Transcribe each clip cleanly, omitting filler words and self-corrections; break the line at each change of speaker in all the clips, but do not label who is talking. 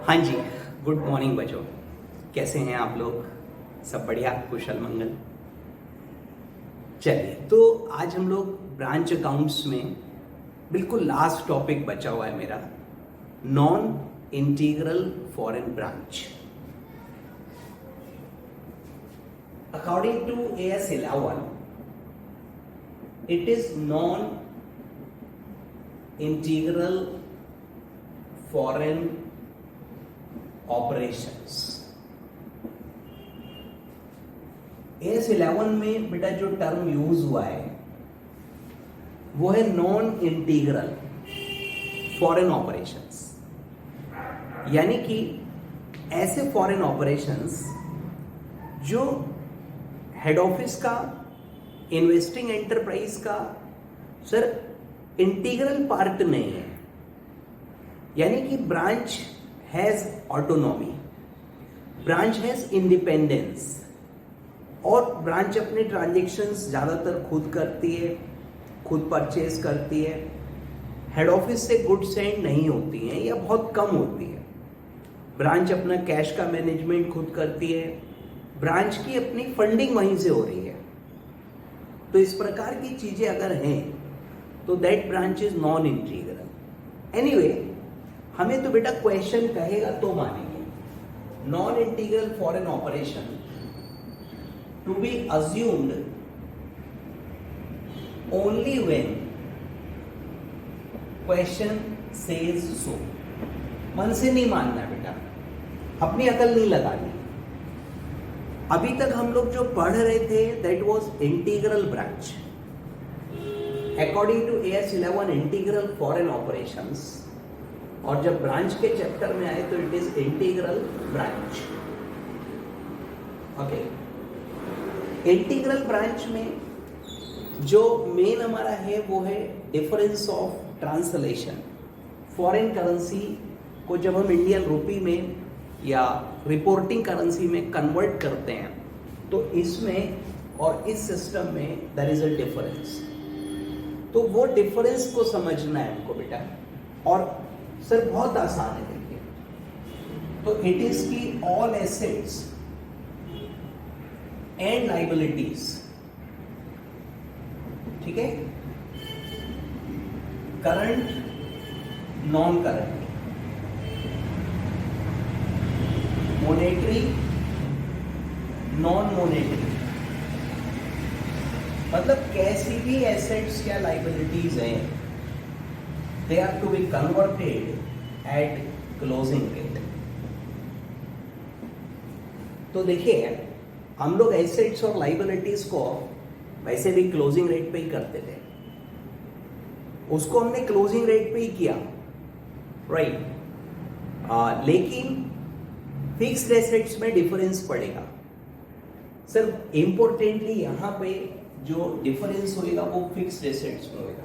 हाँ जी, good morning बच्चों। कैसे हैं आप लोग? सब बढ़िया, कुशल मंगल। चलिए, तो आज हम लोग ब्रांच अकाउंट्स में बिल्कुल लास्ट टॉपिक बचा हुआ है मेरा, non integral foreign branch. According to AS 11, it is non integral foreign operations. AS 11 में बेटा जो टर्म यूज हुआ है वो है नॉन इंटीग्रल फॉरेन ऑपरेशंस, यानी कि ऐसे फॉरेन ऑपरेशंस जो हेड ऑफिस का, इन्वेस्टिंग एंटरप्राइज का सर इंटीग्रल पार्ट नहीं है, यानी कि branch has autonomy, branch has independence, और ब्रांच अपने ट्रांजेक्शन्स ज़्यादातर खुद करती है, खुद परचेज करती है, हेड ऑफिस से गुड्स सेंड नहीं होती हैं या बहुत कम होती है। ब्रांच अपना कैश का मैनेजमेंट खुद करती है, ब्रांच की अपनी फंडिंग वहीं से हो रही है। तो इस प्रकार की चीज़ें अगर हैं तो that branch is non integral. Anyway, हमें तो बेटा क्वेश्चन कहेगा तो मानेंगे। Non integral foreign operation to be assumed only when question says so. मन से नहीं मानना बेटा, अपनी अकल नहीं लगानी। अभी तक हम लोग जो पढ़ रहे थे that was integral branch. According to AS 11 integral foreign operations, और जब ब्रांच के चैप्टर में आए तो it is integral branch. Okay, integral branch में जो मेन हमारा है वो है difference of translation. Foreign currency को जब हम इंडियन रुपी में या रिपोर्टिंग करेंसी में कन्वर्ट करते हैं तो इसमें और इस सिस्टम में देयर इज अ डिफरेंस। तो वो डिफरेंस को समझना है हमको बेटा, और सर बहुत आसान है। देखिए, तो इट इज की ऑल एसेट्स एंड लाइबिलिटीज, ठीक है, current, non current, monetary, non monetary, मतलब कैसी भी एसेट्स या लाइबिलिटीज हैं, they are to be converted at closing rate। तो देखिए, हम लोग एसेट्स और लाइबिलिटीज को वैसे भी क्लोजिंग रेट पे ही करते थे, उसको हमने क्लोजिंग रेट पे ही किया, राइट। लेकिन फिक्स्ड एसेट्स में डिफरेंस पड़ेगा। सर इंपॉर्टेंटली यहाँ पे जो डिफरेंस होएगा वो फिक्स्ड एसेट्स में होएगा।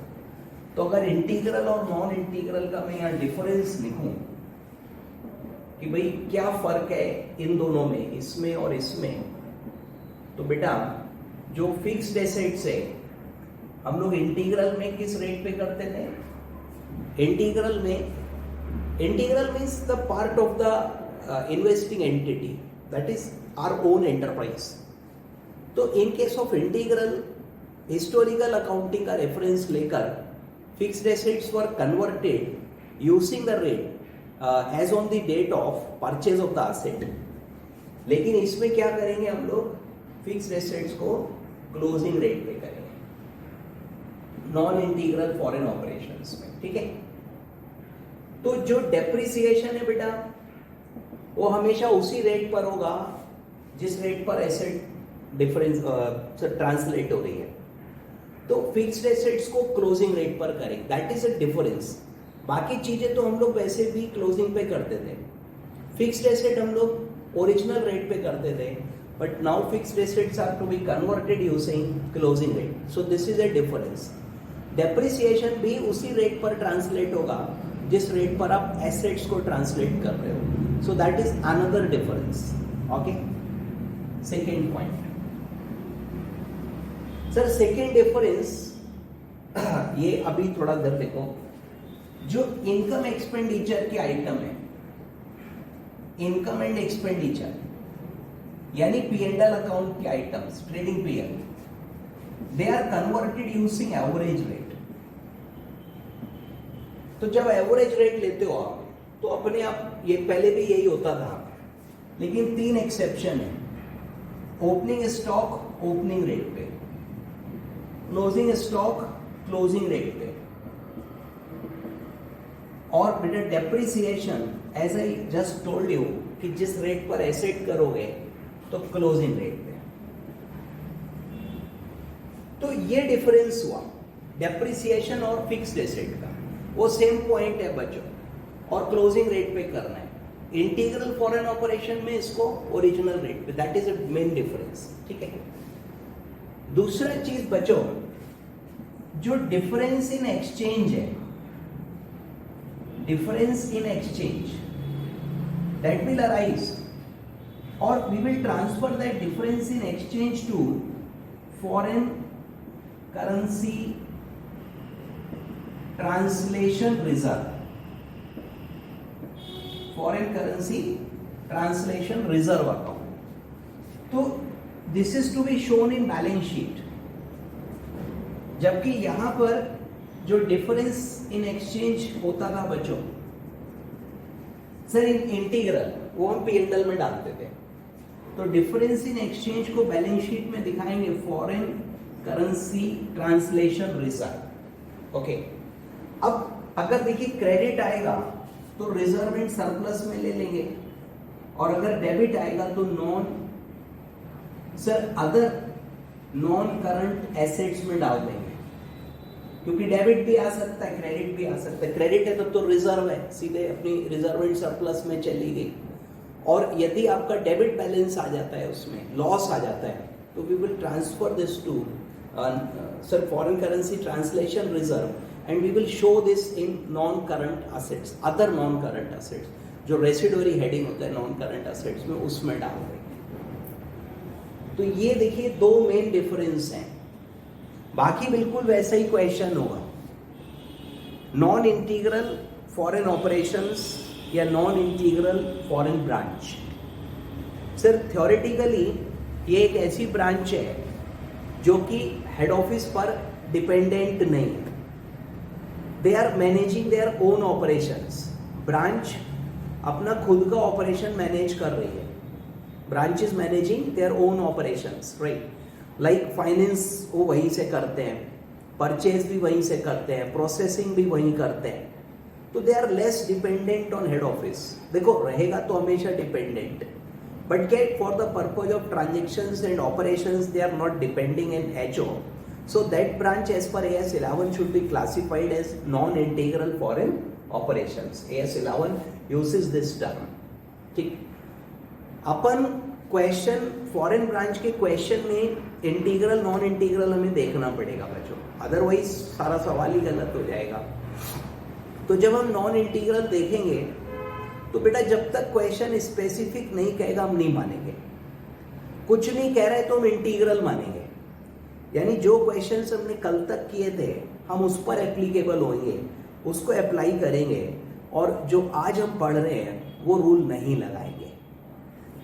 तो अगर इंटीग्रल और नॉन इंटीग्रल का मैं यहाँ डिफरेंस लिखूं कि भाई क्या फर्क है इन दोनों में, इसमें और इसमें, तो बेटा जो फिक्स्ड एसेट्स है हम लोग इंटीग्रल में किस रेट पे करते थे? Integral means the part of the investing entity, that is our own enterprise. तो in case of integral historical accounting का रेफरेंस लेकर fixed assets were converted using the rate as on the date of purchase of the asset। लेकिन इसमें क्या करेंगे हम लोग? Fixed assets को क्लोजिंग रेट पे करेंगे नॉन इंटीग्रल फॉरेन ऑपरेशंस में, ठीक है। तो जो डेप्रिसिएशन है बेटा वो हमेशा उसी रेट पर होगा जिस रेट पर एसेट डिफरेंस ट्रांसलेट हो रही है। तो फिक्स्ड एसेट्स को क्लोजिंग रेट पर करें, दैट इज अ डिफरेंस। बाकी चीजें तो हम लोग वैसे भी क्लोजिंग पे करते थे। फिक्स्ड एसेट हम लोग ओरिजिनल रेट पे करते थे, but now fixed assets are to be converted using closing rate, so this is a difference. Depreciation भी उसी रेट पर ट्रांसलेट होगा जिस रेट पर आप एसेट्स को ट्रांसलेट कर रहे हो, so that is another difference. Okay, second point sir, second difference ये अभी थोड़ा इधर देखो, जो इनकम एक्सपेंडिचर की आइटम है इनकम एंड एक्सपेंडिचर यानी P&L अकाउंट के items trading PL they are converted using average rate. तो जब एवरेज रेट लेते हो आप तो अपने आप, ये पहले भी यही होता था, लेकिन 3 एक्सेप्शन है। ओपनिंग स्टॉक ओपनिंग रेट पे, क्लोजिंग स्टॉक क्लोजिंग रेट पे, और बेटा depreciation as I just told you कि जिस रेट पर एसेट करोगे तो क्लोजिंग रेट पे। तो ये डिफरेंस हुआ डेप्रिसिएशन और फिक्स्ड एसेट का। वो सेम पॉइंट है बच्चों, और क्लोजिंग रेट पे करना है। इंटीग्रल फॉरेन ऑपरेशन में इसको ओरिजिनल रेट पे, that is a main difference. ठीक है। दूसरा चीज बच्चों, जो डिफरेंस इन एक्सचेंज है, difference in exchange that will arise और we will transfer that difference in exchange to foreign currency translation reserve, foreign currency translation reserve account. तो this is to be shown in balance sheet, जबकि यहां पर जो difference in exchange होता था बच्चों sir इन integral, वो हम P&L में डालते थे। तो डिफरेंस इन एक्सचेंज को बैलेंस शीट में दिखाएंगे foreign currency translation reserve. Okay, अब अगर देखिए क्रेडिट आएगा तो रिजर्व एंड सरप्लस में ले लेंगे, और अगर डेबिट आएगा तो अदर नॉन करंट एसेट्स में डाल देंगे, क्योंकि डेबिट भी आ सकता है क्रेडिट भी आ सकता है। क्रेडिट है तब तो रिजर्व है, सीधे अपनी रिजर्व एंड सरप्लस में चली गई। और यदि आपका डेबिट बैलेंस आ जाता है, उसमें लॉस आ जाता है, तो we will transfer this to sir foreign currency translation reserve, and we will show this in non-current assets, other non-current assets, जो रेसिडुअरी हेडिंग होता है नॉन करंट एसेट्स में, उसमें डाल देंगे। तो ये देखिए 2 मेन डिफरेंस हैं। बाकी बिल्कुल वैसा ही क्वेश्चन होगा। नॉन इंटीग्रल फॉरेन ऑपरेशंस या non integral foreign branch. Sir theoretically ये एक ऐसी ब्रांच है जो कि हेड ऑफिस पर डिपेंडेंट नहीं है। They are managing their own operations. Branch अपना खुद का ऑपरेशन मैनेज कर रही है। Branch is managing their own operations, right. Like finance वो वहीं से करते हैं, परचेज भी वहीं से करते हैं, प्रोसेसिंग भी वहीं करते हैं। तो they are less dependent on head office. देखो रहेगा तो हमेशा dependent, but get for the purpose of transactions and operations they are not depending in HO. So that branch as per AS11 should be classified as non-integral foreign operations. AS11 uses this term. ठीक, अपन question foreign branch के question में integral non integral हमें देखना पड़ेगा बच्चों, otherwise सारा सवाल ही गलत हो जाएगा। तो जब हम नॉन इंटीग्रल देखेंगे तो बेटा जब तक क्वेश्चन स्पेसिफिक नहीं कहेगा हम नहीं मानेंगे। कुछ नहीं कह रहे तो हम इंटीग्रल मानेंगे, यानी जो क्वेश्चंस हमने कल तक किए थे हम उस पर एप्लीकेबल होंगे, उसको अप्लाई करेंगे, और जो आज हम पढ़ रहे हैं वो रूल नहीं लगाएंगे।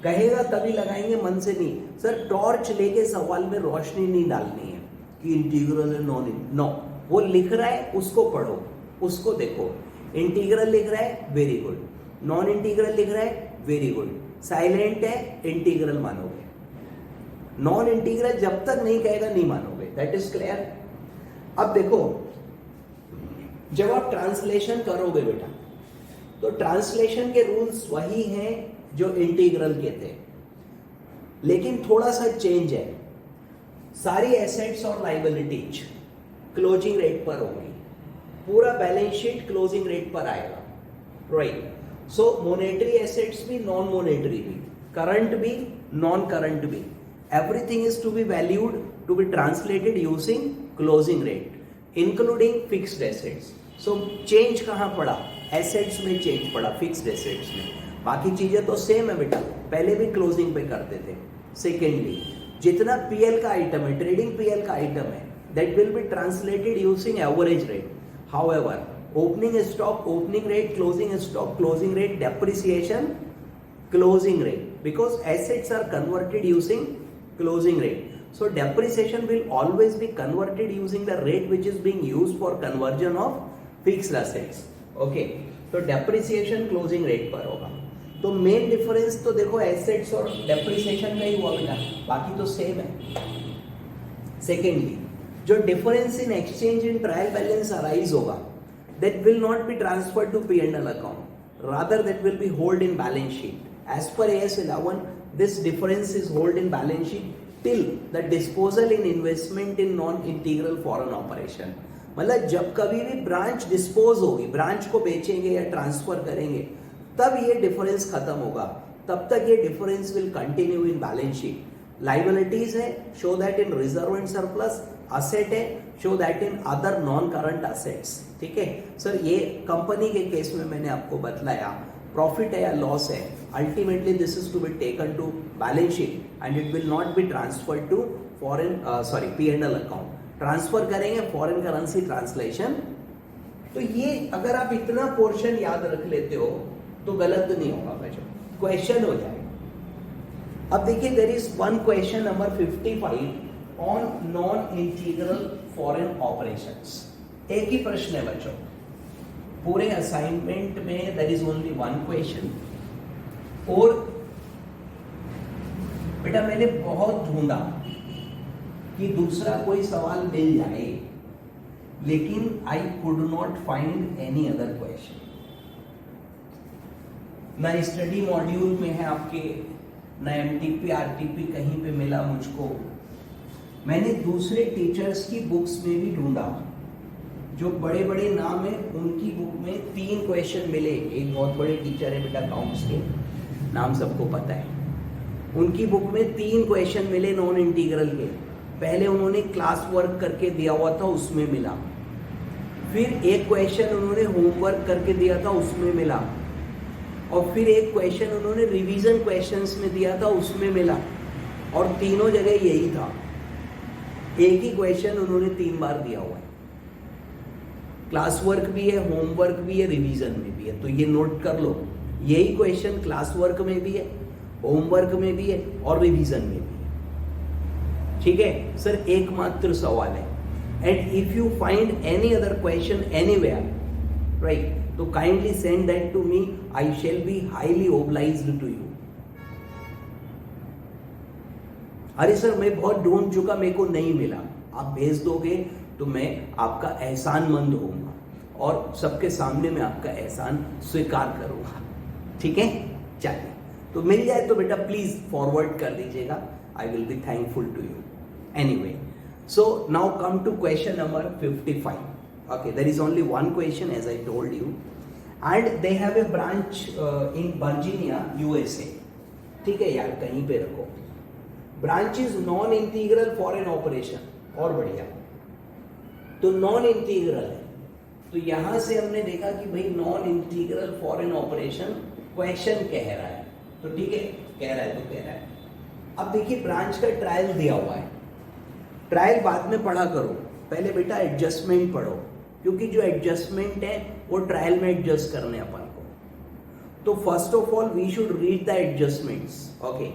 कहेगा तभी लगाएंगे, मन से नहीं। सर टॉर्च लेके सवाल में रोशनी नहीं डालनी है कि इंटीग्रल है नॉन, नो। वो लिख रहा है उसको पढ़ो, उसको देखो। इंटीग्रल लिख रहा है वेरी गुड, नॉन इंटीग्रल लिख रहा है वेरी गुड, साइलेंट है इंटीग्रल मानोगे, नॉन इंटीग्रल जब तक नहीं कहेगा नहीं मानोगे। That is clear. अब देखो जब आप ट्रांसलेशन करोगे बेटा तो ट्रांसलेशन के रूल्स वही हैं जो इंटीग्रल के थे, लेकिन थोड़ा सा चेंज है। सारी एसेट्स और लाइबिलिटीज क्लोजिंग रेट पर होंगी, पूरा बैलेंस शीट क्लोजिंग रेट पर आएगा, राइट। सो मोनेटरी एसेट्स भी नॉन मोनेटरी भी, करंट भी नॉन करंट भी, everything is to be valued, to be translated using closing rate, including fixed assets. So change कहाँ पड़ा? Assets में change पड़ा, fixed assets में। बाकी चीजें तो सेम है बेटा, पहले भी क्लोजिंग पे करते थे। सेकेंडली जितना PL का आइटम है, ट्रेडिंग PL का आइटम है, that will be translated using average rate. However, opening stock opening rate, closing stock closing rate, depreciation closing rate, because assets are converted using closing rate. So depreciation will always be converted using the rate which is being used for conversion of fixed assets. Okay, तो depreciation closing rate पर होगा. तो main difference तो देखो assets और depreciation का ही हुआ बेटा, बाकी तो सेम है. सेकेंडली, जो difference in exchange in trial balance arise होगा, that will not be transferred to P&L account, rather that will be hold in balance sheet. As per AS 11, this difference is hold in balance sheet till the disposal in investment in non-integral foreign operation. मतलब जब कभी भी branch dispose होगी, branch को बेचेंगे या transfer करेंगे, तब ये डिफरेंस खत्म होगा. तब तक ये difference will continue in balance sheet. Liabilities है, show that in reserve and surplus. Asset है, show that in other non current assets. ठीक है सर, ये कंपनी के केस में मैंने आपको बतलाया, प्रॉफिट है या लॉस है, ultimately this is to be taken to balance sheet and it will not be transferred to foreign P&L account. Transfer करेंगे फॉरेन करेंसी ट्रांसलेशन. तो ये अगर आप इतना पोर्शन याद रख लेते हो तो गलत नहीं होगा बच्चों, क्वेश्चन हो जाएगा. अब देखिए, there is one question number 55 on non integral foreign operations. एक ही प्रश्न है बच्चों पूरे असाइनमेंट में, there is only one question. और बेटा मैंने बहुत ढूंढा कि दूसरा कोई सवाल मिल जाए, लेकिन I could not find any other question. ना स्टडी मॉड्यूल में है आपके, ना MTP RTP कहीं पे मिला मुझको. मैंने दूसरे टीचर्स की बुक्स में भी ढूंढा, जो बड़े बड़े नाम है उनकी बुक में 3 क्वेश्चन मिले. एक बहुत बड़े टीचर है बेटा अकाउंट्स के, नाम सबको पता है. उनकी बुक में 3 क्वेश्चन मिले नॉन इंटीग्रल के. पहले उन्होंने क्लास वर्क करके दिया हुआ था, उसमें मिला. फिर एक क्वेश्चन उन्होंने होमवर्क करके दिया था, उसमें मिला. और फिर एक क्वेश्चन उन्होंने रिवीजन क्वेश्चंस में दिया था, उसमें मिला. और तीनों जगह यही था, एक ही क्वेश्चन उन्होंने 3 बार दिया हुआ है. क्लास वर्क भी है, होमवर्क भी है, रिवीजन में भी है. तो ये नोट कर लो, यही क्वेश्चन क्लास वर्क में भी है, होमवर्क में भी है और रिवीजन में भी है. ठीक है सर, एकमात्र सवाल है. And if you find any other question anywhere, right, तो kindly send that to me. I shall be highly obliged to you. अरे सर मैं बहुत ढूंढ चुका, मेरे को नहीं मिला. आप भेज दोगे तो मैं आपका एहसानमंद होऊंगा और सबके सामने मैं आपका एहसान स्वीकार करूंगा. ठीक है, चलिए. तो मिल जाए तो बेटा प्लीज फॉरवर्ड कर दीजिएगा. I will be thankful to you. Anyway, so now come to question number 55. Okay, there is only one question as I told you, and they have a branch in Virginia, USA. ठीक है यार, कहीं पे रखो. Branch is non-integral foreign operation. और बढ़िया. तो non integral है, तो यहां से हमने देखा कि भाई non integral foreign operation question कह रहा है, तो ठीक है, कह रहा है तो कह रहा है. अब देखिए, ब्रांच का ट्रायल दिया हुआ है. ट्रायल बाद में पढ़ा करो, पहले बेटा एडजस्टमेंट पढ़ो, क्योंकि जो एडजस्टमेंट है वो ट्रायल में एडजस्ट करने अपन को. तो first of all we should read the adjustments. Okay,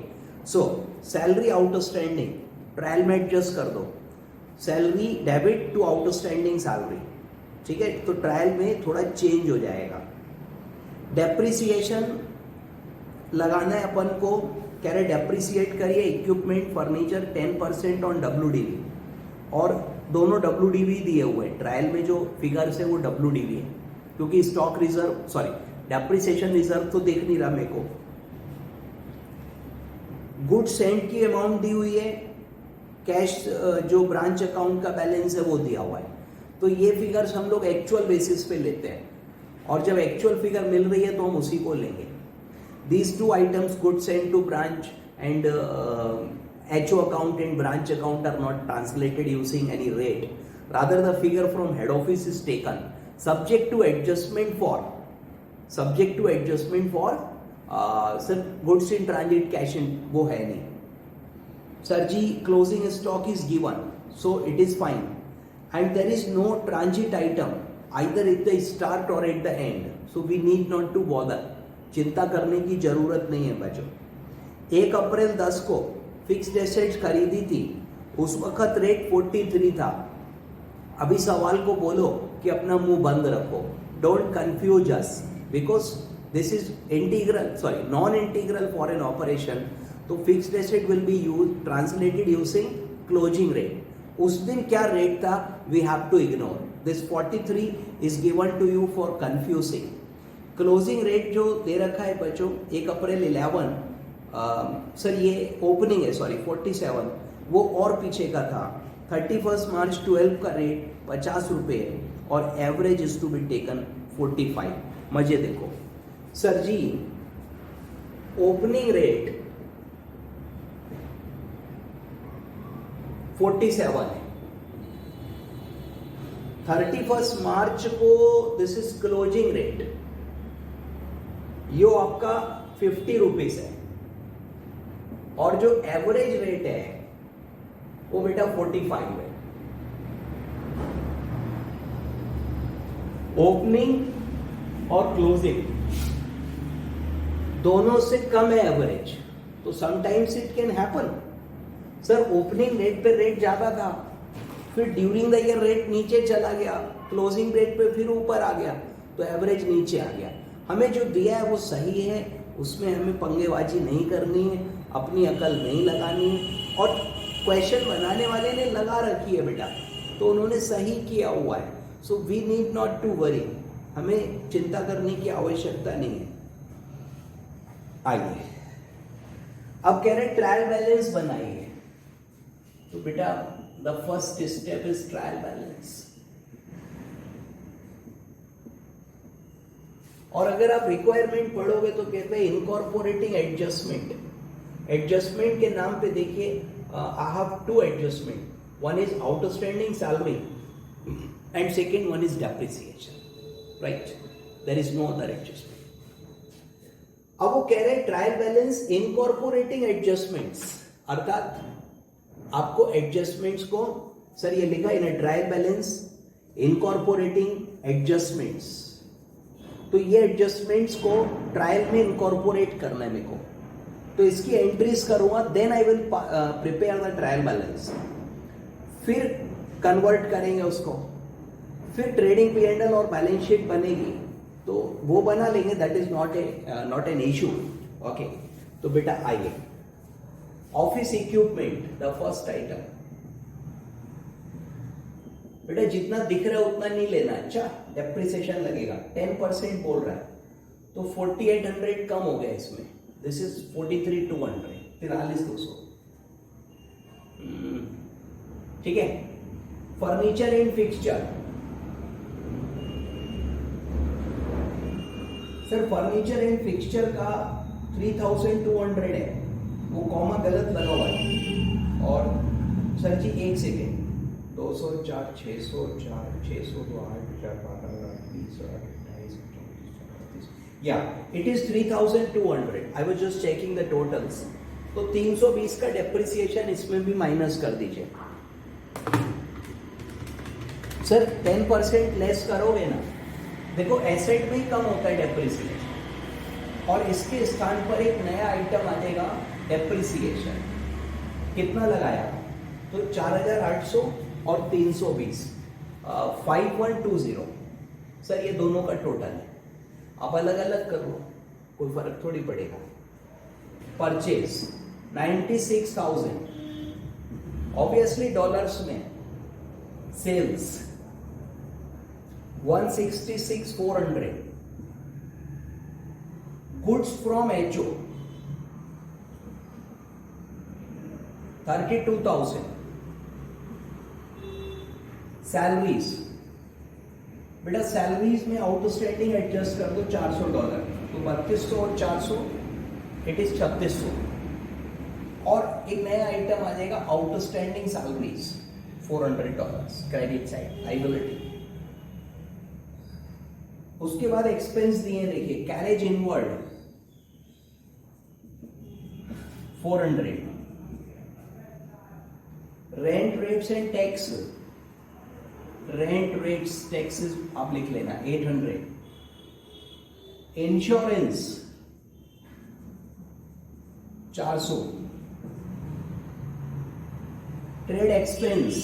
so salary outstanding trial में एडजस्ट कर दो. Salary debit to outstanding salary. ठीक है, तो ट्रायल में थोड़ा चेंज हो जाएगा. डेप्रिसिएशन लगाना है अपन को, कह रहे डेप्रिसिएट करिए इक्विपमेंट फर्नीचर 10% ऑन WDV. और दोनों WDV दिए हुए हैं. ट्रायल में जो फिगर्स है वो WDV है, क्योंकि stock reserve, sorry depreciation reserve तो देख नहीं रहा मेरे को. गुड सेंट की अमाउंट दी हुई है, कैश जो ब्रांच अकाउंट का बैलेंस है वो दिया हुआ है. तो ये फिगर्स हम लोग एक्चुअल बेसिस पे लेते हैं, और जब एक्चुअल फिगर मिल रही है तो हम उसी को लेंगे. These 2 items, good sent to branch and HO account and branch account are not translated using any rate. Rather, the figure from head office is taken subject to adjustment for sir goods in transit, cash in वो है नहीं. Sir ji closing stock is given, so it is fine, and there is no transit item either at the start or at the end, so we need not to bother. चिंता करने की जरूरत नहीं है बच्चों। 1 अप्रैल 10 को फिक्स्ड एसेट्स खरीदी थी, उस वक्त रेट 43 था। अभी सवाल को बोलो कि अपना मुंह बंद रखो, don't confuse us, because this is non integral for an operation. तो fixed asset will be translated using closing rate. उस दिन क्या रेट था, we have to ignore this 43 is given to you for confusing. Closing rate जो दे रखा है बच्चों 1 अप्रैल 11, सर ये ओपनिंग है, सॉरी 47, वो और पीछे का था। 31 मार्च 12 का रेट 50 रुपये है और average is to be taken 45। मजे देखो सर जी, ओपनिंग रेट 47 है, 31 मार्च को दिस इज क्लोजिंग रेट, यो आपका 50 रुपीज है, और जो एवरेज रेट है वो बेटा 45 है। ओपनिंग और क्लोजिंग दोनों से कम है एवरेज, तो sometimes it can happen. Sir opening rate पे रेट ज्यादा था, फिर ड्यूरिंग द ईयर रेट नीचे चला गया, क्लोजिंग रेट पे फिर ऊपर आ गया, तो एवरेज नीचे आ गया। हमें जो दिया है वो सही है, उसमें हमें पंगेबाजी नहीं करनी है, अपनी अकल नहीं लगानी है, और क्वेश्चन बनाने वाले ने लगा रखी है बेटा, तो उन्होंने सही किया हुआ है। So we need not to worry, हमें चिंता करने की आवश्यकता नहीं है। आइए अब कह रहे ट्रायल बैलेंस बनाइए, तो बेटा the first step is trial balance. और अगर आप रिक्वायरमेंट पढ़ोगे तो कहते हैं इनकॉर्पोरेटिंग एडजस्टमेंट। एडजस्टमेंट के नाम पे देखिए, I have 2 adjustment, one is outstanding salary and second one is depreciation, right, there is no other adjustment. अब वो कह रहे हैं ट्रायल बैलेंस इनकॉर्पोरेटिंग एडजस्टमेंट्स, अर्थात आपको एडजस्टमेंट्स को, सर ये लिखा इन ट्रायल बैलेंस इनकॉर्पोरेटिंग एडजस्टमेंट्स, तो ये एडजस्टमेंट्स को ट्रायल में इनकॉर्पोरेट करना है मेरे को, तो इसकी एंट्रीज करूंगा, then I will prepare the trial balance, फिर कन्वर्ट करेंगे उसको, फिर ट्रेडिंग P&L और बैलेंस शीट बनेगी, तो वो बना लेंगे, that is not an issue. Okay, तो बेटा आइए, office equipment the first item, बेटा जितना दिख रहा है उतना नहीं लेना, अच्छा डेप्रिसिएशन लगेगा, 10% बोल रहा है, तो 4800 कम हो गया इसमें, दिस इज 43,200, 43,200, ठीक है। Furniture and fixture, sir furniture and fixture का 3,200 है, वो कॉमा गलत लगा हुआ है, और सर जी एक सेकेंड, 200, 4, 600, 4, 600, 2, 8, 4, 12, 20, 28, 29, या it is 3,200। I was just checking the totals, तो 320 का डेप्रिसिएशन इसमें भी माइनस कर दीजिए। सर 10% लेस करोगे ना, देखो एसेट में ही कम होता है डेप्रिसिएशन, और इसके स्थान पर एक नया आइटम आ जाएगा डेप्रिसिएशन, कितना लगाया, तो 4,800 और 320, 5120। सर ये दोनों का टोटल है, आप अलग अलग कर लो, कोई फर्क थोड़ी पड़ेगा। परचेज 96,000, ऑब्वियसली डॉलर्स में, sales 166,400, goods from HO 32,000, salaries, बेटा सैलरीज में आउटस्टैंडिंग एडजस्ट कर दो $400, तो 3200 और 400 इट इज 3600, और एक नया आइटम आ जाएगा outstanding salaries $400, credit side liability. उसके बाद एक्सपेंस दिए, देखिए carriage inward 400, rent rates and tax, rent rates taxes आप लिख लेना 800, insurance 400, trade expense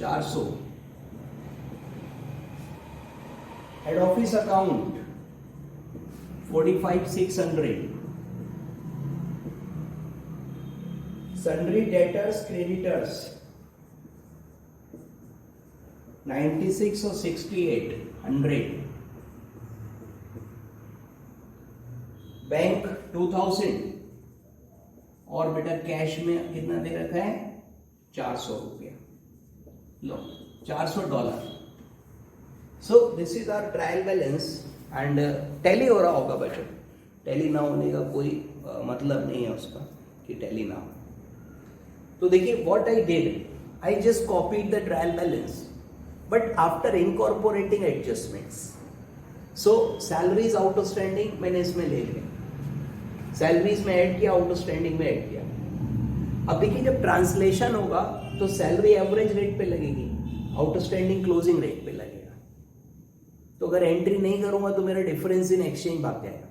400, head office account 45,600, sundry debtors creditors 96 और 68 100, बैंक 2000 और बेटा कैश में कितना दे रखा है 400 रुपया, लो $400. So this is our trial balance and tally हो रहा होगा बच्चों, टैली ना होने का कोई मतलब नहीं है उसका कि टैली ना हो. तो देखिए what I did, I just copied the trial balance but after incorporating adjustments. So salaries outstanding मैंने इसमें ले लिया, सैलरीज में ऐड किया, आउटस्टैंडिंग में ऐड किया. अब देखिए जब ट्रांसलेशन होगा तो सैलरी एवरेज रेट पे लगेगी, आउटस्टैंडिंग क्लोजिंग रेट पे लगेगा. तो अगर एंट्री नहीं करूंगा तो मेरा डिफरेंस इन एक्सचेंज भाग जाएगा.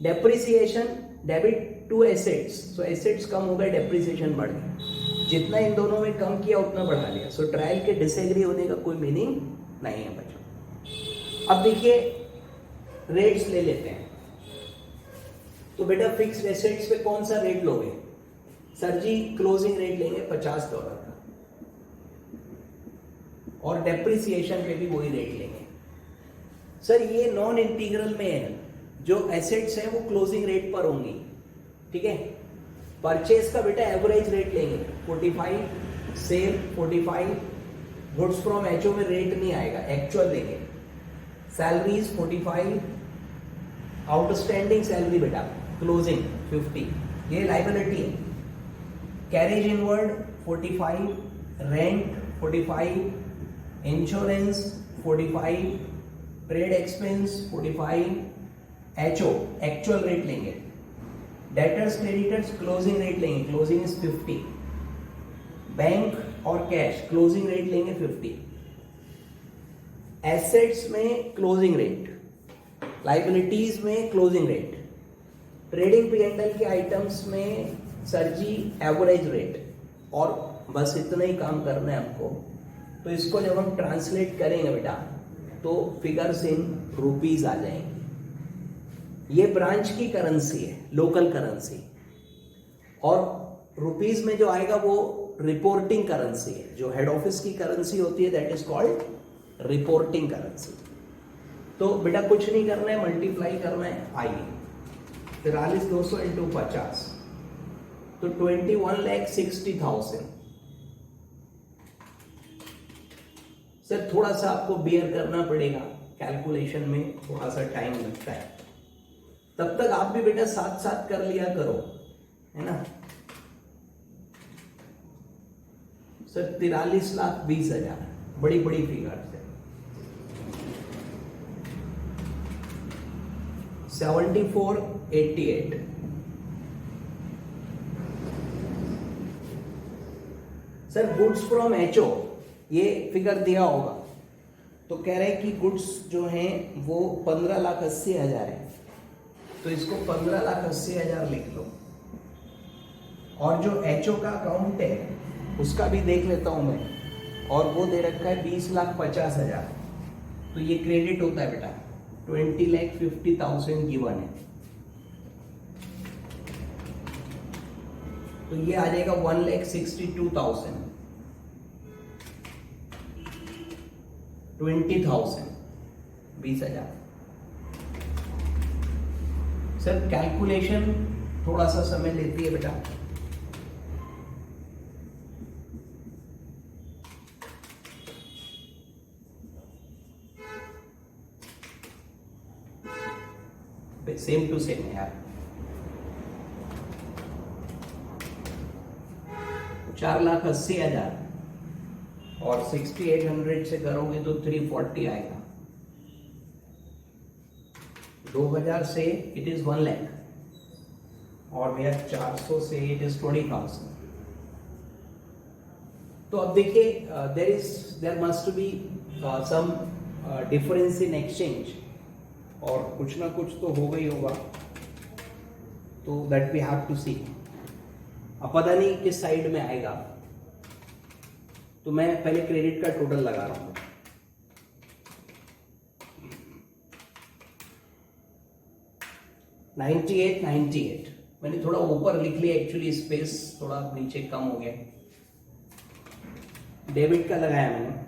Depreciation debit to assets, so assets कम हो गए, डेप्रिसिएशन बढ़ गया. जितना इन दोनों में कम किया उतना बढ़ा लिया. सो ट्रायल के डिसएग्री होने का कोई मीनिंग नहीं है बच्चों. अब देखिए रेट्स ले लेते हैं. तो बेटा फिक्स्ड एसेट्स पे कौन सा रेट लोगे? सर जी क्लोजिंग रेट लेंगे $50 का, और डेप्रिसिएशन पे भी वही रेट लेंगे. सर ये नॉन इंटीग्रल में है, जो एसेट्स है वो क्लोजिंग रेट पर होंगी, ठीक है. परचेज का बेटा एवरेज रेट लेंगे 45, सेल 45, गुड्स फ्रॉम एचओ में रेट नहीं आएगा, एक्चुअल लेंगे. सैलरीज 45, आउटस्टैंडिंग सैलरी बेटा क्लोजिंग 50, ये लाइबिलिटी है. Carriage inward 45, rent 45, insurance 45, trade expense 45, HO actual rate लेंगे. डेटर्स क्रेडिटर्स क्लोजिंग रेट लेंगे, क्लोजिंग इज 50. बैंक और कैश क्लोजिंग रेट लेंगे 50. एसेट्स में क्लोजिंग रेट, लाइबिलिटीज में क्लोजिंग रेट, ट्रेडिंग पी&एल के आइटम्स में सर जी एवरेज रेट. और बस इतना ही काम करना है हमको. तो इसको जब हम ट्रांसलेट करेंगे बेटा तो फिगर्स इन रुपीज आ जाएंगे. ये ब्रांच की करेंसी है, लोकल करेंसी, और रुपीज में जो आएगा वो रिपोर्टिंग करेंसी है. जो हेड ऑफिस की करेंसी होती है that is called reporting currency. तो बेटा कुछ नहीं करना है, मल्टीप्लाई करना है. आइए 43,200 इंटू 50 तो 21,60,000. सर थोड़ा सा आपको बियर करना पड़ेगा, कैलकुलेशन में थोड़ा सा टाइम लगता है. तब तक आप भी बेटा साथ साथ कर लिया करो, है ना. सर 43,20,000 बड़ी बड़ी फिगर है. 74,88. सर गुड्स फ्रॉम एचओ, ये फिगर दिया होगा तो कह रहे हैं कि गुड्स जो हैं वो 15,80,000 है. तो इसको 15,80,000 लिख लो. और जो एचओ का अकाउंट है उसका भी देख लेता हूं मैं, और वो दे रखा है 20,50,000. तो ये क्रेडिट होता है बेटा, 20,50,000 गिवन है. तो ये आ जाएगा 1,62,000, 20,000 20,000. सर कैलकुलेशन थोड़ा सा समय लेती है बेटा. सेम टू सेम है यार. 4,80,000 और 6,800 से करोगे तो 340 आएगा. 2,000 से इट इज 1 लाख, और भैया 400 से इट इज 20,000. तो अब देखिए there must be some difference in exchange, और कुछ ना कुछ तो होगा ही होगा. तो that we have to see. अब पता नहीं किस साइड में आएगा, तो मैं पहले क्रेडिट का टोटल लगा रहा हूँ। $98.98 मैंने थोड़ा ऊपर लिख लिया, एक्चुअली स्पेस थोड़ा नीचे कम हो गया। डेबिट का लगाया मैंने,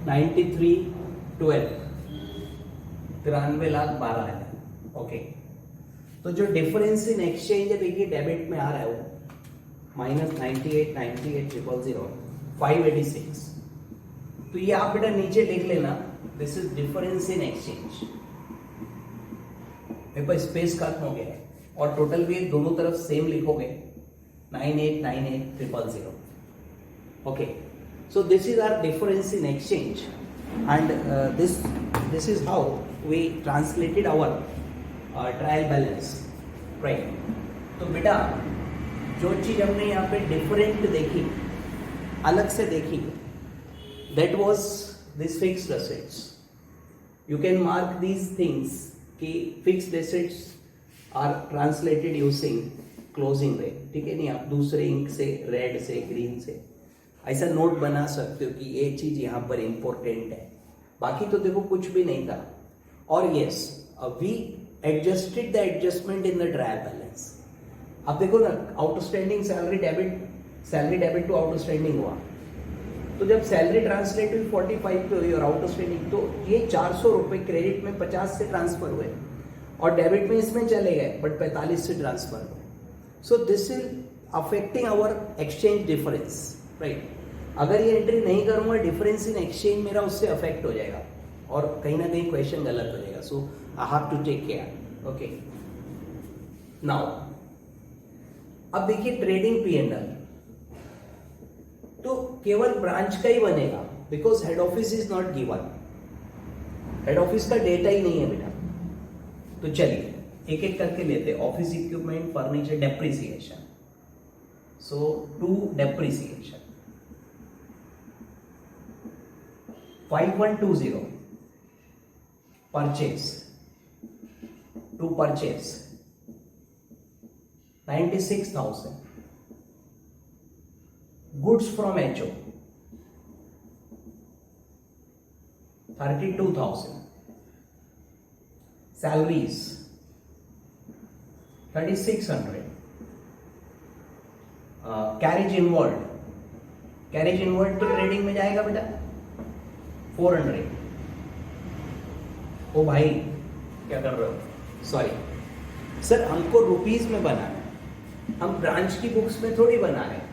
$93,12,13,12,000। ओके, तो जो डिफरेंस इन एक्सचेंज है देखिए, डेबिट में आ रहा है वो -98,98,000 586। तो ये आप बेटा नीचे लिख लेना, this is difference in exchange. मेरे पास स्पेस खत्म हो गया है, और टोटल भी दोनों तरफ सेम लिखोगे 98,98,000। Okay, so this is our difference in exchange, and this is how we translated our trial balance, right? तो बेटा जो चीज हमने यहाँ पे डिफरेंट देखी, अलग से देखी, that was this fixed assets. You can mark these things कि fixed assets are translated using closing rate, ठीक है? नहीं, आप दूसरे इंक से, रेड से, ग्रीन से ऐसा नोट बना सकते हो कि ये चीज यहाँ पर इंपॉर्टेंट है। बाकी तो देखो कुछ भी नहीं था। और yes, we adjusted the adjustment in the trial balance. अब देखो ना, outstanding salary debit to outstanding हुआ, तो जब सैलरी ट्रांसलेट हुई 45 पे हुई और आउटस्टैंडिंग, तो ये 400 रुपये क्रेडिट में 50 से ट्रांसफर हुए और डेबिट में इसमें चले गए, बट 45 से ट्रांसफर हुए। So this is affecting our exchange difference, right? अगर ये एंट्री नहीं करूंगा, डिफरेंस इन एक्सचेंज मेरा उससे अफेक्ट हो जाएगा और कहीं ना कहीं क्वेश्चन गलत हो जाएगा। So I have to take care. Okay, now अब देखिए ट्रेडिंग P&L, तो केवल ब्रांच का ही बनेगा, because head office is not given. Head office का डेटा ही नहीं है बेटा। तो चलिए एक एक करके लेते। Office equipment, furniture, depreciation. So to depreciation, 5120 purchase, to purchase 96,000, goods from HO 32,000, salaries 3,600, carriage inward तो ट्रेडिंग में जाएगा बेटा 400। ओ भाई क्या कर रहे हो? सॉरी सर, हमको रुपीस में बनाना है, हम ब्रांच की बुक्स में थोड़ी बना रहे हैं।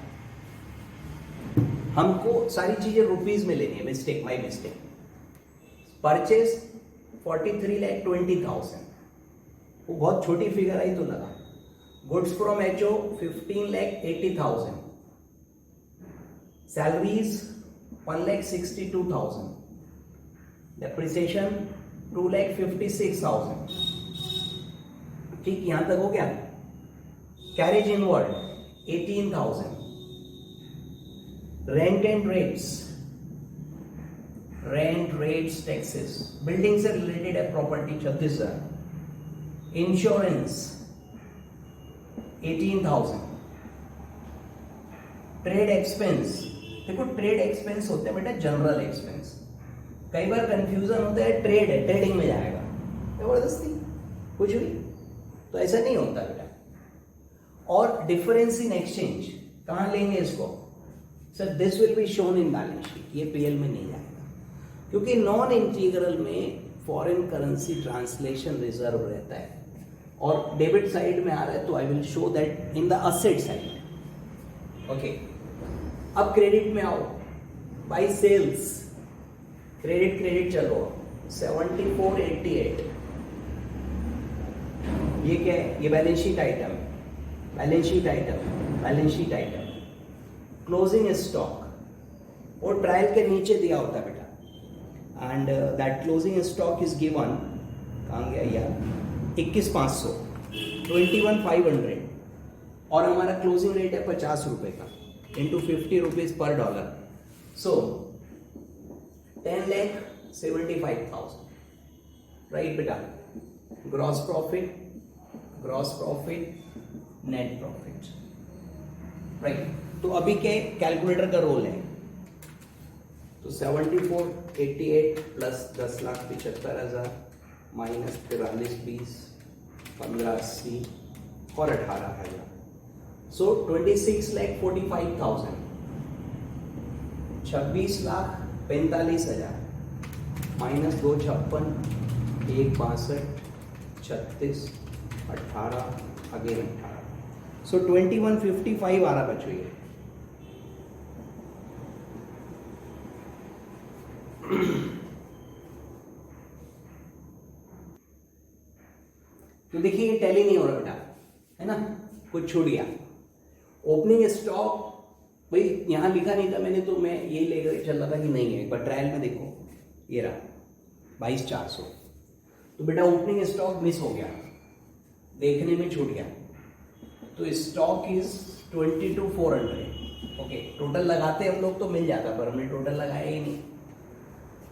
हमको सारी चीजें रुपीस में लेनी है। Mistake, my mistake. परचेज 43,20,000, वो बहुत छोटी फिगर आई तो लगा। Goods from HO 15,80,000, salaries 1,62,000, depreciation 2,56,000। ठीक, यहां तक हो गया। Carriage inward 18,000, rent rates taxes, building से रिलेटेड है प्रॉपर्टी 36,000, इंश्योरेंस 18,000, ट्रेड एक्सपेंस। देखो ट्रेड एक्सपेंस होते हैं बेटा जनरल एक्सपेंस। कई बार कंफ्यूजन होता है, ट्रेड है, ट्रेडिंग में जाएगा, जबरदस्ती कुछ भी, तो ऐसा नहीं होता बेटा। और डिफरेंस इन एक्सचेंज कहां लेंगे इसको? Sir this will be shown in balance sheet, ये PL में नहीं जाएगा, क्योंकि नॉन इंटीग्रल में फॉरेन करेंसी ट्रांसलेशन रिजर्व रहता है और डेबिट साइड में आ रहा है, तो I will show that in the asset side. Okay, अब क्रेडिट में आओ। बाय सेल्स क्रेडिट चलो 7488, ये क्या है? ये balance sheet item, closing stock, और ट्रायल के नीचे दिया होता है बेटा। And that closing stock is given, कहाँ गया यार, 21,500, 21,500, और हमारा क्लोजिंग रेट है 50 रुपये का इंटू 50 रुपीज पर डॉलर, सो 10,75,000, राइट बेटा. Gross profit, net profit, right. तो अभी के कैलकुलेटर का रोल है, तो 74,88 प्लस 10,75,000 माइनस 43,20 15,80 और 18,000, सो 26,45,000, 26,45,000 माइनस 256, 162, 36, 18, अगेन 18, सो 21,55 आ रहा बच्चों ये. तो देखिए ये टैली नहीं हो रहा बेटा, है ना, कुछ छूट गया. ओपनिंग स्टॉक भाई यहां लिखा नहीं था मैंने, तो मैं यही लेकर चल रहा था कि नहीं है. एक बार ट्रायल में देखो, ये रहा 22,400, तो बेटा ओपनिंग स्टॉक मिस हो गया, देखने में छूट गया, तो स्टॉक इज 22,400. ओके, टोटल लगाते हम लोग तो मिल जाता, पर हमने टोटल लगाया ही नहीं.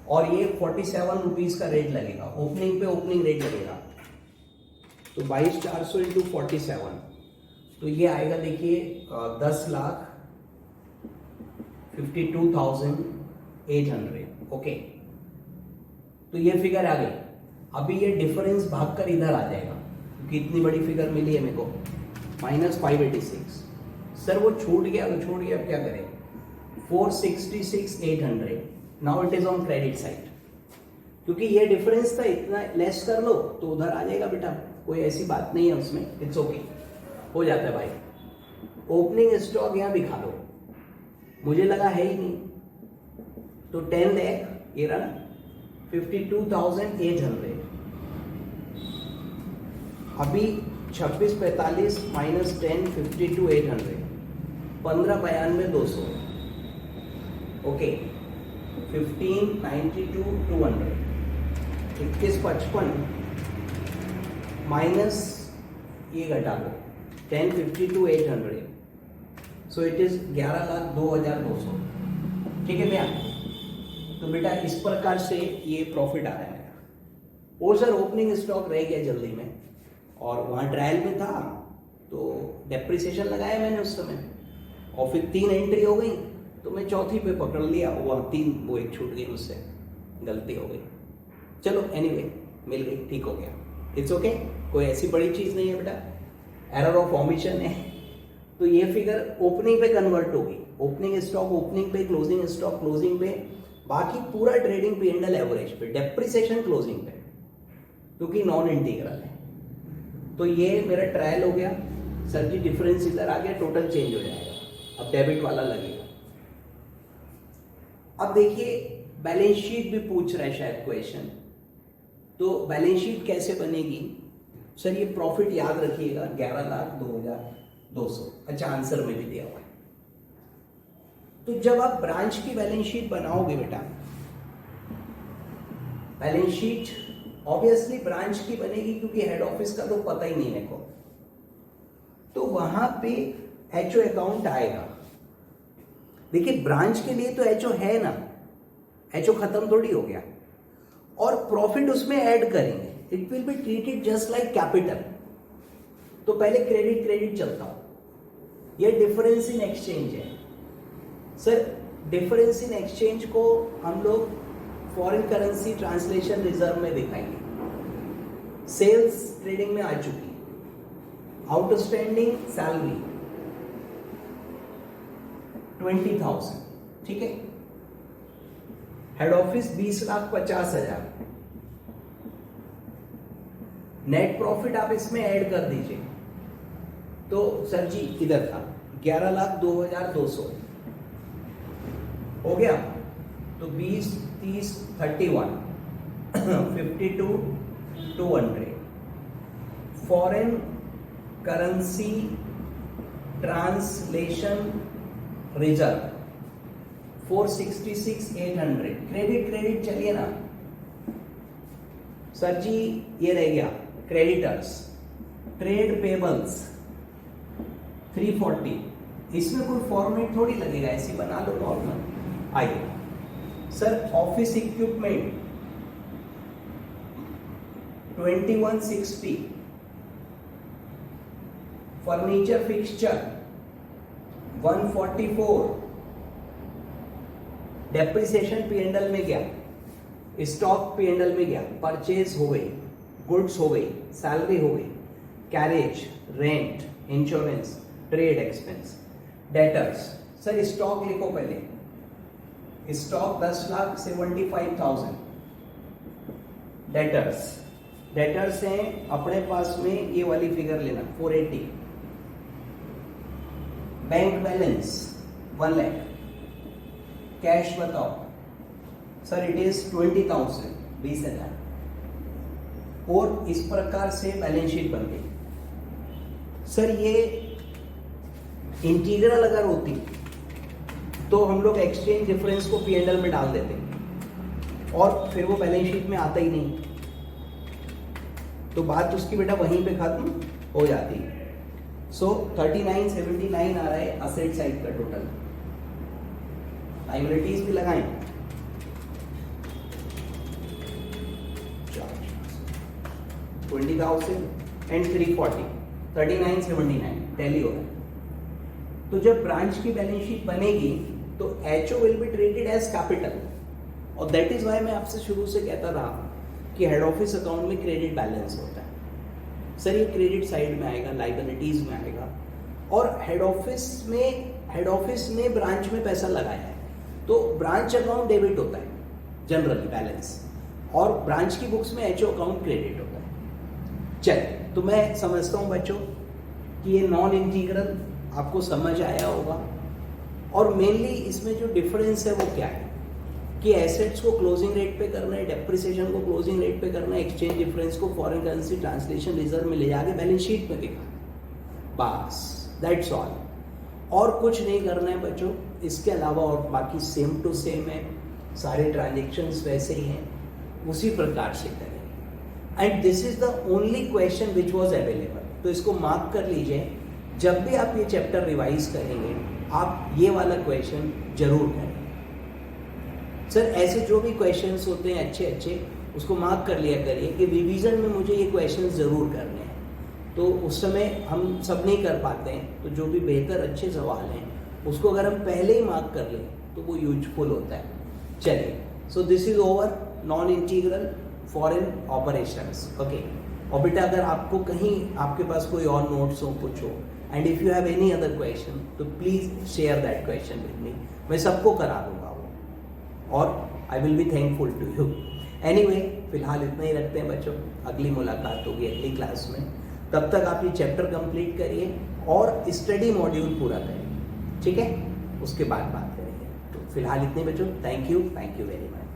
और ये 47 रुपीज का रेट लगेगा, ओपनिंग पे ओपनिंग रेट लगेगा. तो 22,400 इंटू 47, तो ये आएगा देखिए 10,52,800. ओके, तो ये फिगर आ गई. अभी ये डिफरेंस भागकर इधर आ जाएगा, क्योंकि इतनी बड़ी फिगर मिली है मेरे को, -586. सर वो छूट गया तो छूट गया, अब क्या करें. 466,800. Now it is on credit side, क्योंकि ये डिफरेंस था, इतना लेस कर लो तो उधर आ जाएगा बेटा, कोई ऐसी बात नहीं है उसमें, इट्स ओके, हो जाता है भाई. ओपनिंग स्टॉक यहां दिखा दो, मुझे लगा है ही नहीं, तो 10 लाख ये रहा 52,800. अभी 26,45 माइनस 10 52,800, 15,92,200. ओके, 15,92,200, 21,55 माइनस ये घटा दो 10,52,800, सो इट इज 11,02,200. ठीक है भैया. तो बेटा इस प्रकार से ये प्रॉफिट आ रहा है. और सर ओपनिंग स्टॉक रह गया जल्दी में, और वहाँ ट्रायल में था तो डेप्रिसिएशन लगाया मैंने उस समय, और फिर 3 एंट्री हो गई, तो मैं चौथी पे पकड़ लिया, वहाँ 3 वो एक छूट गई, मुझसे गलती हो गई. चलो एनीवे मिल गई, ठीक हो गया, इट्स ओके, कोई ऐसी बड़ी चीज़ नहीं है बेटा, एरर ऑफ ऑमिशन है. तो ये फिगर ओपनिंग पे कन्वर्ट होगी, ओपनिंग स्टॉक ओपनिंग पे, क्लोजिंग स्टॉक क्लोजिंग पे, बाकी पूरा ट्रेडिंग P&L एवरेज पे, डेप्रिसिएशन क्लोजिंग पे, क्योंकि नॉन इंटीग्रल है. तो ये मेरा ट्रायल हो गया. सर जी डिफरेंस इधर आ गया, टोटल चेंज हो जाएगा, अब डेबिट वाला लगेगा. अब देखिए बैलेंस शीट भी पूछ रहा है शायद क्वेश्चन, तो बैलेंस शीट कैसे बनेगी. सर ये प्रॉफिट याद रखिएगा 11,02,200. अच्छा, आंसर में भी दिया हुआ है. तो जब आप ब्रांच की बैलेंस शीट बनाओगे बेटा, बैलेंस शीट ऑब्वियसली ब्रांच की बनेगी, क्योंकि हेड ऑफिस का तो पता ही नहीं मेरे को, तो वहां पे एचओ अकाउंट आएगा. देखिए ब्रांच के लिए तो एचओ है ना, एचओ खत्म थोड़ी हो गया, और प्रॉफिट उसमें ऐड करेंगे, it will be treated just like capital. तो पहले क्रेडिट चलता हूं, ये डिफरेंस इन एक्सचेंज है. सर डिफरेंस इन एक्सचेंज को हम लोग फॉरेन करेंसी ट्रांसलेशन रिजर्व में दिखाएंगे. सेल्स ट्रेडिंग में आ चुकी, आउटस्टैंडिंग सैलरी 20,000, ठीक है. Head office 20,50,000. नेट प्रॉफिट आप इसमें ऐड कर दीजिए, तो सर जी इधर था 11,02,200 हो गया. तो 20, 30, 31, 52,200. Foreign currency translation reserve 466,800 credit चलिए ना सर जी। ये रह गया क्रेडिटर्स, ट्रेड पेबल्स 340, इसमें कोई फॉर्मेट थोड़ी लगेगा, ऐसे बना लो नॉर्मल। आइए sir, office equipment 2160, furniture fixture 144, depreciation P&L में गया, स्टॉक P&L में गया, परचेज हो गई, गुड्स हो गई, सैलरी हो गई, carriage, rent, insurance, trade expense, debtors. Sir stock लिखो पहले, स्टॉक 10,75,000। डेटर्स हैं अपने पास में, ये वाली फिगर लेना 480। Bank balance 1 lakh. कैश बताओ सर, इट इज 20,000, 20,000। और इस प्रकार से बैलेंस शीट बन गई। सर ये इंटीग्रल अगर होती तो हम लोग एक्सचेंज डिफरेंस को P&L में डाल देते और फिर वो बैलेंस शीट में आता ही नहीं, तो बात उसकी बेटा वहीं पे खत्म हो जाती। सो 3979 आ रहा है असेट साइड का टोटल। लायबिलिटीज भी लगाएं, 20,000 एंड 340, 3979 टैली हो रहा है। तो जब ब्रांच की बैलेंस शीट बनेगी तो HO will be treated as capital, और दैट इज वाई मैं आपसे शुरू से कहता रहा कि हेड ऑफिस अकाउंट में क्रेडिट बैलेंस होता है। सर ये क्रेडिट साइड में आएगा, लायबिलिटीज में आएगा, और हेड ऑफिस में ब्रांच में पैसा लगाया है तो ब्रांच अकाउंट डेबिट होता है जनरली बैलेंस, और ब्रांच की बुक्स में HO अकाउंट क्रेडिट होता है। चलिए, तो मैं समझता हूँ बच्चों कि ये नॉन इंटीग्रल आपको समझ आया होगा, और मेनली इसमें जो डिफरेंस है वो क्या है कि एसेट्स को क्लोजिंग रेट पे करना है, डेप्रिसिएशन को क्लोजिंग रेट पे करना है, एक्सचेंज डिफरेंस को फॉरेन करेंसी ट्रांसलेशन रिजर्व में ले जाके बैलेंस शीट में दिखाना, बस दैट्स ऑल। और कुछ नहीं करना है बच्चों इसके अलावा, और बाकी सेम टू सेम है, सारे ट्रांजेक्शन्स वैसे ही हैं, उसी प्रकार से करेंगे। And this is the only question which was available, तो इसको मार्क कर लीजिए। जब भी आप ये चैप्टर रिवाइज करेंगे आप ये वाला क्वेश्चन जरूर करें। सर ऐसे जो भी क्वेश्चंस होते हैं अच्छे उसको मार्क कर लिया करिए कि रिवीजन में मुझे ये क्वेश्चंस जरूर करने हैं, तो उस समय हम सब नहीं कर पाते हैं, तो जो भी बेहतर अच्छे सवाल हैं उसको अगर हम पहले ही मार्क कर लें तो वो यूजफुल होता है। चलिए, सो this is over non integral foreign operations. Okay, और बेटा अगर आपको कहीं आपके पास कोई और नोट्स हो, कुछ हो, and if you have any other question तो please share that question with me, मैं सबको करा दूंगा वो, और I will be thankful to you. Anyway, फिलहाल इतना ही रखते हैं बच्चों, अगली मुलाकात होगी अगली क्लास में। तब तक आप ये चैप्टर कंप्लीट करिए और स्टडी मॉड्यूल पूरा करिए, ठीक है? उसके बाद बात करेंगे। तो फिलहाल इतने बच्चों, थैंक यू वेरी मच।